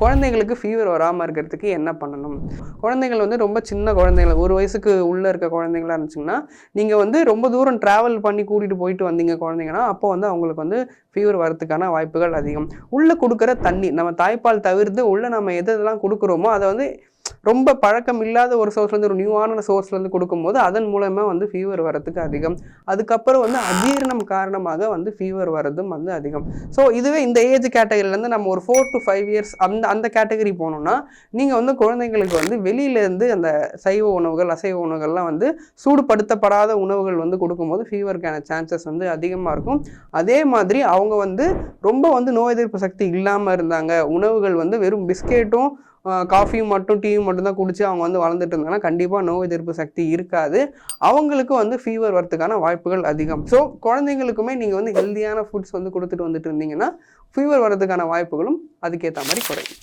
குழந்தைகளுக்கு ஃபீவர் வராமல் இருக்கிறதுக்கு என்ன பண்ணணும்? குழந்தைகள் வந்து ரொம்ப சின்ன குழந்தைகள், 1 வயசுக்கு உள்ளே இருக்க குழந்தைங்களா இருந்துச்சுங்கன்னா, நீங்கள் வந்து ரொம்ப தூரம் ட்ராவல் பண்ணி கூட்டிகிட்டு போயிட்டு வந்தீங்க குழந்தைங்கன்னா, அப்போ வந்து அவங்களுக்கு வந்து ஃபீவர் வரதுக்கான வாய்ப்புகள் அதிகம். உள்ளே கொடுக்குற தண்ணி, நம்ம தாய்ப்பால் தவிர்த்து உள்ளே நம்ம எதெல்லாம் கொடுக்குறோமோ அதை வந்து ரொம்ப பழக்கம் இல்லாத ஒரு சோர்ஸ்லேருந்து ஒரு நியூவான சோர்ஸ்லேருந்து கொடுக்கும்போது அதன் மூலமா வந்து ஃபீவர் வரதுக்கு அதிகம். அதுக்கப்புறம் வந்து அஜீரணம் காரணமாக வந்து ஃபீவர் வரதும் வந்து அதிகம். ஸோ இதுவே இந்த ஏஜ் கேட்டகரியிலேருந்து நம்ம ஒரு 4 to 5 இயர்ஸ் அந்த கேட்டகரி போனோம்னா, நீங்கள் வந்து குழந்தைங்களுக்கு வந்து வெளியிலேருந்து அந்த சைவ உணவுகள், அசைவ உணவுகள்லாம் வந்து சூடுபடுத்தப்படாத உணவுகள் வந்து கொடுக்கும்போது ஃபீவருக்கான சான்சஸ் வந்து அதிகமாக இருக்கும். அதே மாதிரி அவங்க வந்து ரொம்ப வந்து நோய் எதிர்ப்பு சக்தி இல்லாமல் இருந்தாங்க, உணவுகள் வந்து வெறும் பிஸ்கெட்டும் காஃபியும் மட்டும் டீயும் மட்டும்தான் குடிச்சு அவங்க வந்து வளர்ந்துட்டு இருந்தாங்கன்னா கண்டிப்பாக நோய் எதிர்ப்பு சக்தி இருக்காது. அவங்களுக்கு வந்து ஃபீவர் வரதுக்கான வாய்ப்புகள் அதிகம். ஸோ குழந்தைங்களுக்குமே நீங்கள் வந்து ஹெல்தியான ஃபுட்ஸ் வந்து கொடுத்துட்டு வந்துட்டு இருந்தீங்கன்னா ஃபீவர் வரதுக்கான வாய்ப்புகளும் அதுக்கேற்ற மாதிரி குறையும்.